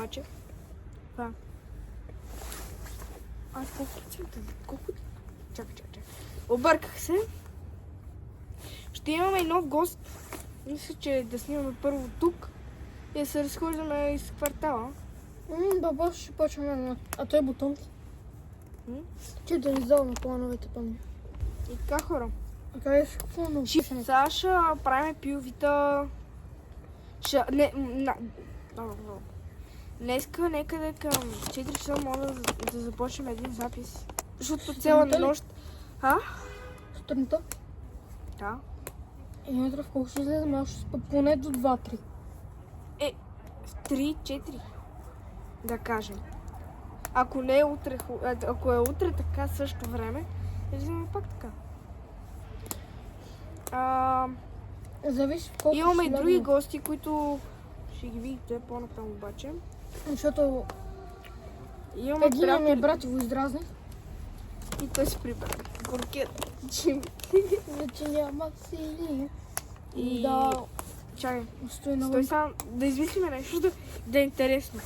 обаче. Това. Аз колко... Чакай. Обърках се. Ще имаме и нов гост. Мисля, че да снимаме първо тук и да се разхождаме из квартала. Баба ще почваме, а той бутон. Че да издава на плановете помня. И така, хора. А къде ще какво? Сега ще правим пиловита... Днеска некъде към 4 часа мога да започнем един запис. Защото цяла нощ... Сутринта? Да. И утре в колко ще излезем? Аз ще спа поне до 2-3. В 3-4. Да кажем. Ако не е утре, ако е утре така също време, излизаме пак така. Зависи колко Имаме и ще други легнем. гости, които ще ги видите по-напред обаче. Защото Имаме един ми е приятели брат и го издразних. и той се прибра. Горкият Джими. Вече няма сили. И... Да, Чакай, стои на стой сам да измислиме нещо, да е интересно.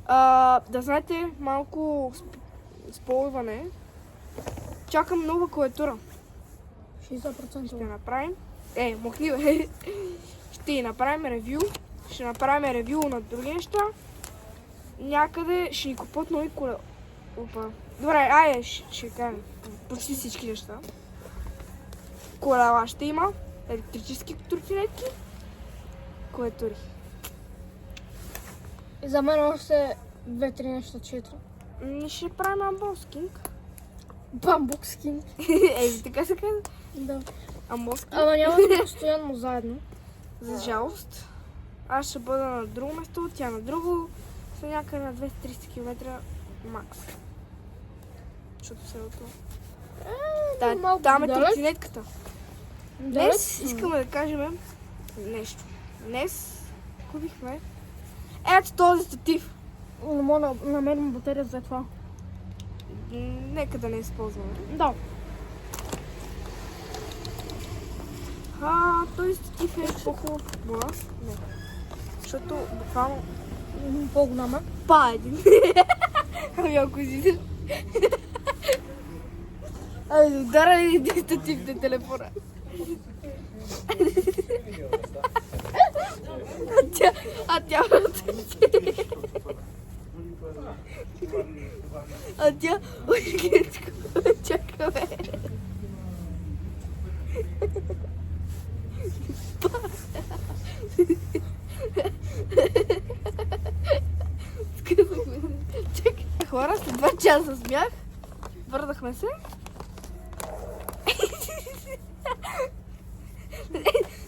Да знаете, малко спойване. Чакам нова клавиатура. 60%. Ще направим. Махни бе. Ще направим ревю. Ще направим ревю на други неща. Някъде ще ни купат нови колела. Опа. Добре, ще кажем почти всички неща. Колела ще има. Електрически тротинетки. Клавиатури. И за мен още 2-3 неща, 4. Ще правим амбоскинг. Бамбукскин. Така се казва. Да. Амбоскинг. Ама няма да постоянно заедно. За жалост. Аз ще бъда на друго место, тя на друго. Са някъде на 230 км макс. Защото селото. Там е тротинетката. Днес искаме да кажем нещо. Днес купихме ето този статив. Не мога да намерим батерия за това. Нека да не използваме. Да. Този статив е по-хубав от моя. Не. Защото буквално По-голяма. един. Ами ако излизаш. Удара ли един статив на телефона? А тя чакаме. Чакай. Хора, след 2 часа смях. Върнахме се.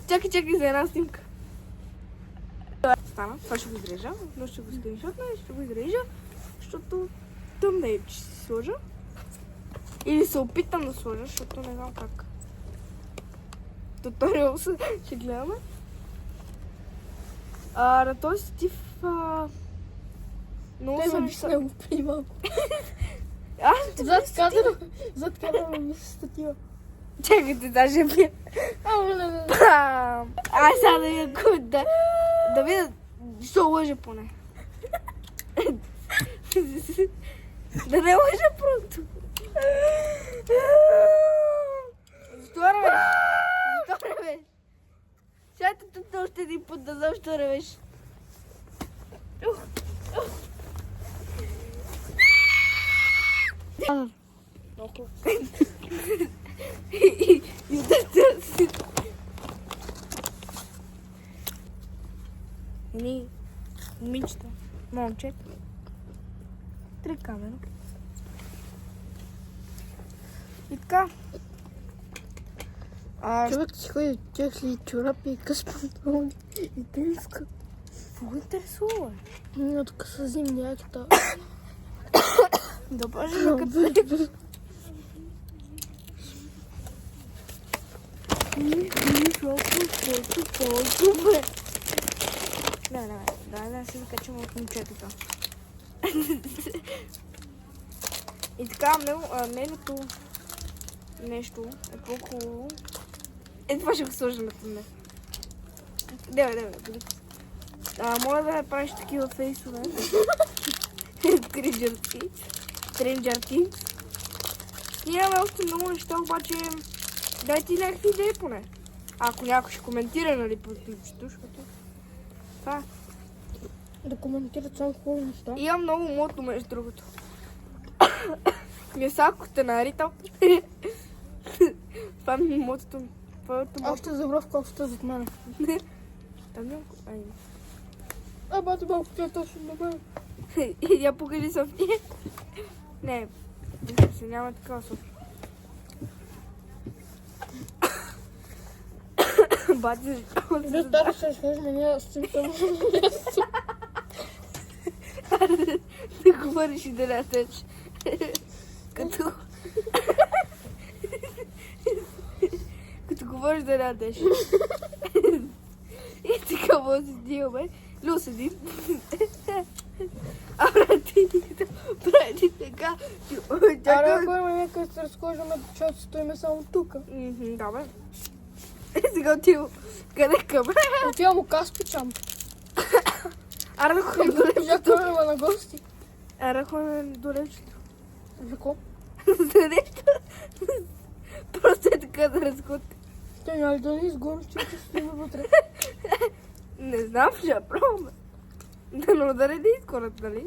Чакай за една снимка. Стана, това ще го изрежа, но ще го скриншотна и ще го изрежа, защото тъмнейп ще си сложа. Или се опитам да сложа, защото не знам как. Туториал ще гледаме. На този статив много Той съм... ме не го преди малко. Зад кадъра ми се статива. Чакайте, даже ми... Сега да видя да видя, що лъжа поне. Да не лъжа просто. Защо ревеш? Чайте тук още един път да знам, що ревеш. Много. И да си. Едни момичета, момчета, 3 камера. И така. Човек си ходи тях ли чорапи и къс панталони и тениска. Какво интересува? Но тук са зимни акта. Да бъде като... Да се закачам от момчетата. И така, нейното нещо е по-хубаво. Това ще го сложим на тъмне. Давай, бъди. Моля да не правиш такива фейсове. Кринджърки. Тринджърки. Снимаме още много неща, обаче дай ти някакви идеи поне. Ако някой ще коментира, нали, под клипчето, защото това. Да коментират само хубави неща. Имам много мото, между другото. Мисако те наритал. Това ми е мотото. Аз ще забрав кофта зад мене. Там няма. Ай. Бате малко, тя точно добре. Я покажи София. Не, се няма такава София. Бати, Вие стара ще изхождаме, ние с цим съм. да говориш и да растеш. Като говориш да растеш. И така може да снимаме. Лю седи. А брати, прави така. Аре, ако има някъде се разхождаме, защото стоиме само тука. Да, бе. Сега отива. Къде камера? Отива му каспичам. Аре да ходим до лечето. Жакваме на гости. Аре да ходим до лечето. За какво? За нещо. Просто е така да разходка. Те няма да ни изгониш, че ще стоиме вътре. Не знам, ще я пробваме. Да не удари да изкорят, нали?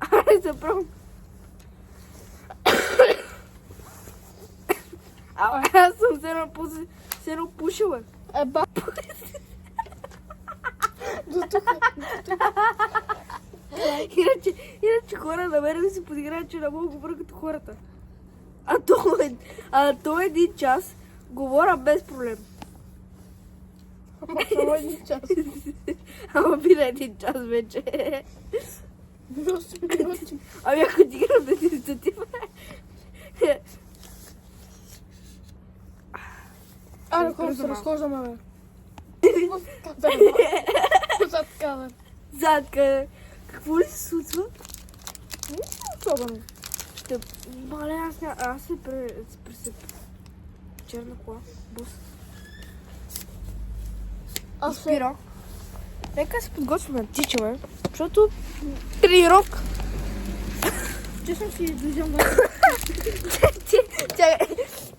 Аре се пробвам. Аз съм се едно пушила. Еба. До тук. Иначе хора на мен ми се подиграят, че не мога да говоря като хората. А то един час говоря без проблем. Само един час. Ама бина един час вече. 8 минути. Ами ако ти грам да ти статива. Аре, хора се разхождаме, бе. Зад камера. Задка. Какво ли се случва? Особено. Ще... Мале, аз се пресъпя. Черна кола. Бус. Аз се... Спира. Нека се подготвяме, тичаме, защото тренировка. Че съм си излизал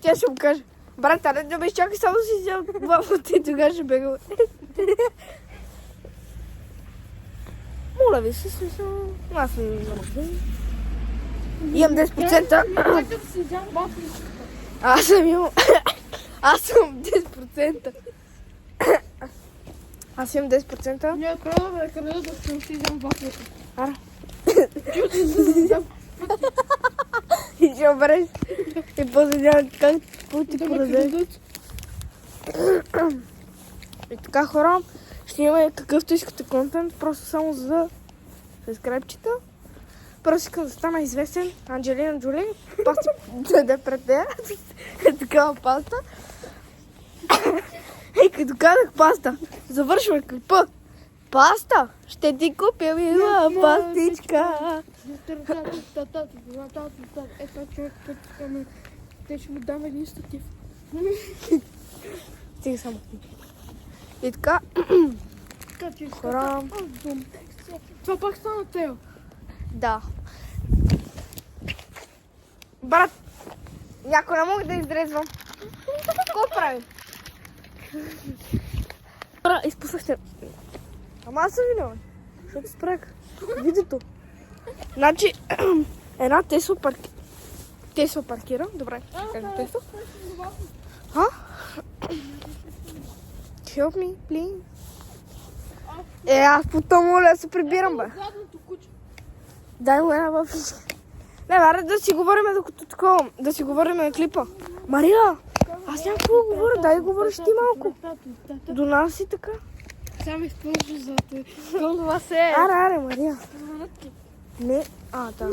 Тя ще му каже. Брат, аре да ме изчакай, само си взел вафлата и тогава ще бегам. Моля ви се, смисъл. Аз съм нормален. Имам 10%. Аз съм имал... Аз съм 10%. Аз имам 10%. Не, къде да съм си взем вафлята. Ара. Чуто си взем. И ще обереш. И после няма как ти Да ме продаде. крадат. И така, хора, ще имаме какъвто искате контент, просто само за сабскрайбчета. Просто искам да стана известен. Анджелина Джоли. Пасти да пред нея. Такава паста. И като казах паста, завършваме клипа. Паста! Ще ти купя мила пастичка. Ето човек, те ще му дам един статив. Стига само. И така, хора, Това пак стана тео. да. Брат, някой не мога да изрезвам. Какво прави? Брат, изпуснахте. Ама аз съм виновен. Защото спрях видеото. Значи, една Тесла паркира. Добре, кажа Тесла. А? Help me, please. Аз потом моля да се прибирам, бе. Задното куче. Дай му една вафличка. Не, аре да си говорим докато такова, да си говорим на клипа. Мария, аз няма какво да говоря, дай говориш ти малко. До нас и така. Сам използваш за това се. Аре, Мария. Не, да.